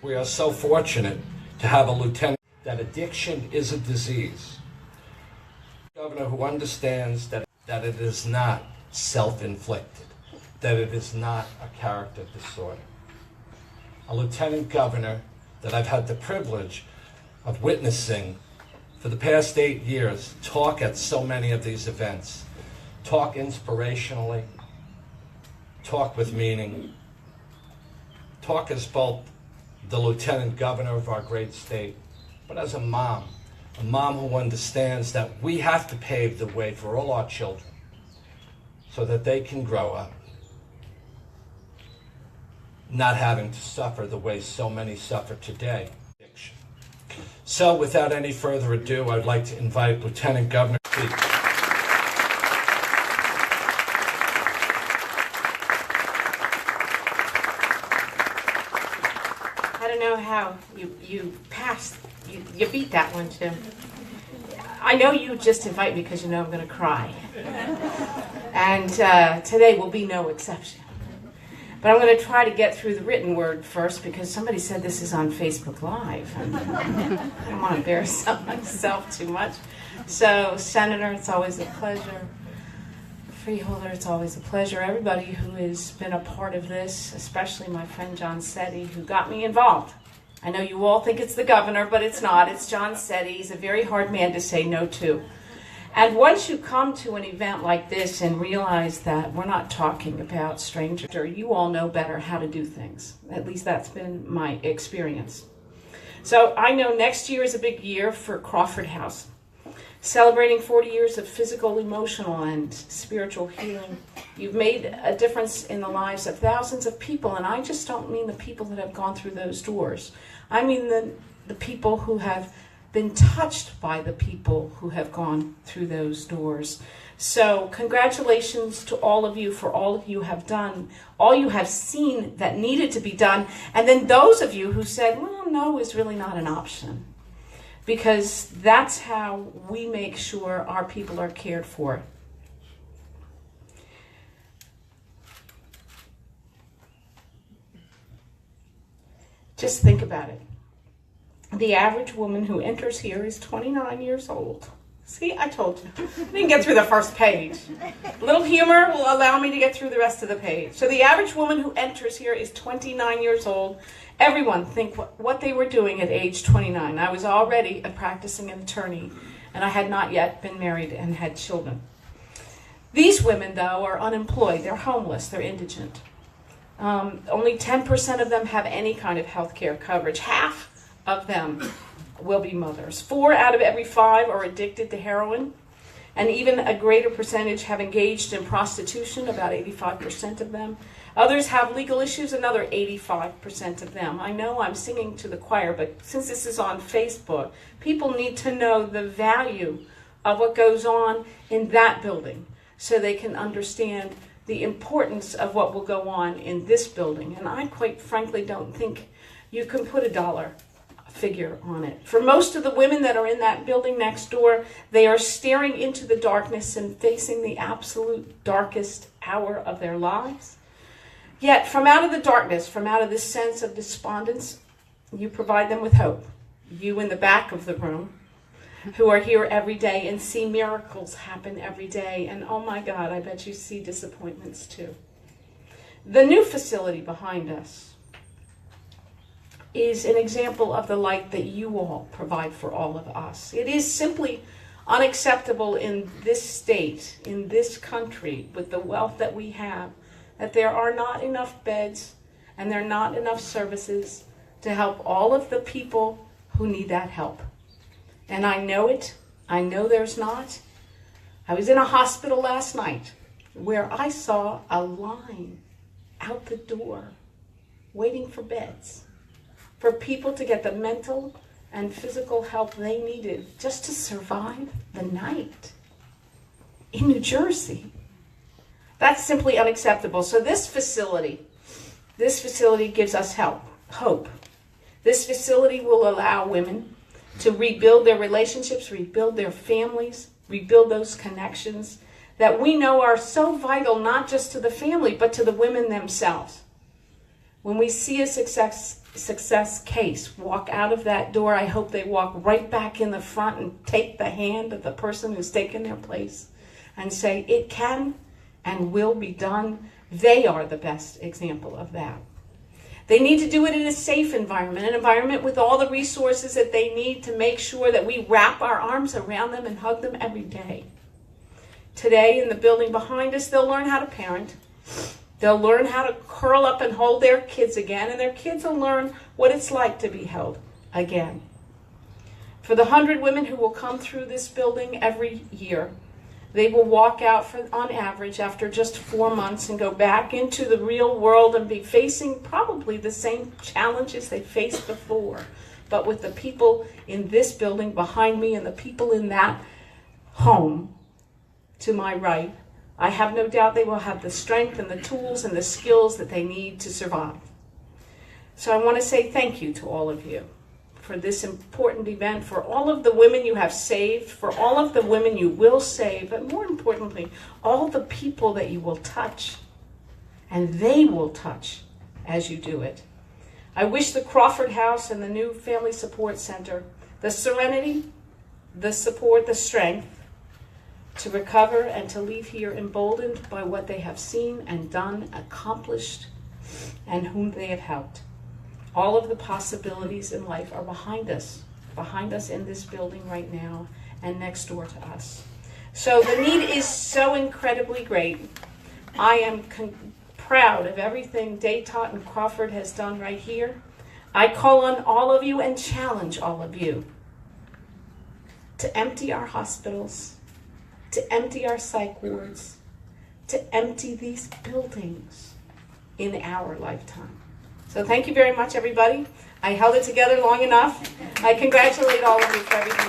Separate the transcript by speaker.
Speaker 1: We are so fortunate to have a lieutenant that addiction is a disease. A governor who understands that it is not self-inflicted, that it is not a character disorder. A lieutenant governor that I've had the privilege of witnessing for the past 8 years talk at so many of these events, talk inspirationally, talk with meaning, talk as both the lieutenant governor of our great state, but as a mom who understands that we have to pave the way for all our children so that they can grow up not having to suffer the way so many suffer today. So without any further ado, I'd like to invite Lieutenant Governor to speak.
Speaker 2: I don't know how you passed, you beat that one, Jim. I know you just invite me because you know I'm going to cry. And today will be no exception. But I'm going to try to get through the written word first because somebody said this is on Facebook Live. And I don't want to embarrass myself too much. So, Senator, it's always a pleasure. Freeholder, it's always a pleasure. Everybody who has been a part of this, especially my friend John Setti, who got me involved. I know you all think it's the governor, but it's not. It's John Setti. He's a very hard man to say no to. And once you come to an event like this and realize that we're not talking about strangers, you all know better how to do things. At least that's been my experience. So I know next year is a big year for Crawford House, celebrating 40 years of physical, emotional, and spiritual healing. You've made a difference in the lives of thousands of people, and I just don't mean the people that have gone through those doors. I mean the people who have been touched by the people who have gone through those doors. So congratulations to all of you for all you have done, all you have seen that needed to be done, and then those of you who said, well, no is really not an option, because that's how we make sure our people are cared for. Just think about it. The average woman who enters here is 29 years old. See, I told you. I didn't get through the first page. A little humor will allow me to get through the rest of the page. So the average woman who enters here is 29 years old. Everyone think what they were doing at age 29. I was already a practicing attorney, and I had not yet been married and had children. These women, though, are unemployed. They're homeless. They're indigent. Only 10% of them have any kind of health care coverage. Half of them will be mothers. 4 out of every 5 are addicted to heroin, and even a greater percentage have engaged in prostitution, about 85% of them. Others have legal issues, another 85% of them. I know I'm singing to the choir, but since this is on Facebook, people need to know the value of what goes on in that building so they can understand the importance of what will go on in this building. And I quite frankly don't think you can put a dollar figure on it. For most of the women that are in that building next door, they are staring into the darkness and facing the absolute darkest hour of their lives. Yet from out of the darkness, from out of this sense of despondence, you provide them with hope. You in the back of the room who are here every day and see miracles happen every day. And oh my God, I bet you see disappointments too. The new facility behind us is an example of the light that you all provide for all of us. It is simply unacceptable in this state, in this country, with the wealth that we have, that there are not enough beds and there are not enough services to help all of the people who need that help. And I know it. I know there's not. I was in a hospital last night where I saw a line out the door waiting for beds, for people to get the mental and physical help they needed just to survive the night in New Jersey. That's simply unacceptable. So this facility gives us hope. This facility will allow women to rebuild their relationships, rebuild their families, rebuild those connections that we know are so vital, not just to the family, but to the women themselves. When we see a success case walk out of that door, I hope they walk right back in the front and take the hand of the person who's taken their place and say, it can and will be done. They are the best example of that. They need to do it in a safe environment, an environment with all the resources that they need to make sure that we wrap our arms around them and hug them every day. Today, in the building behind us, they'll learn how to parent. They'll learn how to curl up and hold their kids again, and their kids will learn what it's like to be held again. For the 100 women who will come through this building every year, they will walk out on average after just 4 months and go back into the real world and be facing probably the same challenges they faced before. But with the people in this building behind me and the people in that home to my right, I have no doubt they will have the strength and the tools and the skills that they need to survive. So I want to say thank you to all of you for this important event, for all of the women you have saved, for all of the women you will save, but more importantly, all the people that you will touch, and they will touch as you do it. I wish the Crawford House and the new Family Support Center the serenity, the support, the strength to recover and to leave here emboldened by what they have seen and done, accomplished, and whom they have helped. All of the possibilities in life are behind us in this building right now and next door to us. So the need is so incredibly great. I am proud of everything Daytop and Crawford has done right here. I call on all of you and challenge all of you to empty our hospitals, to empty our psych wards, to empty these buildings in our lifetime. So thank you very much, everybody. I held it together long enough. I congratulate all of you for everything.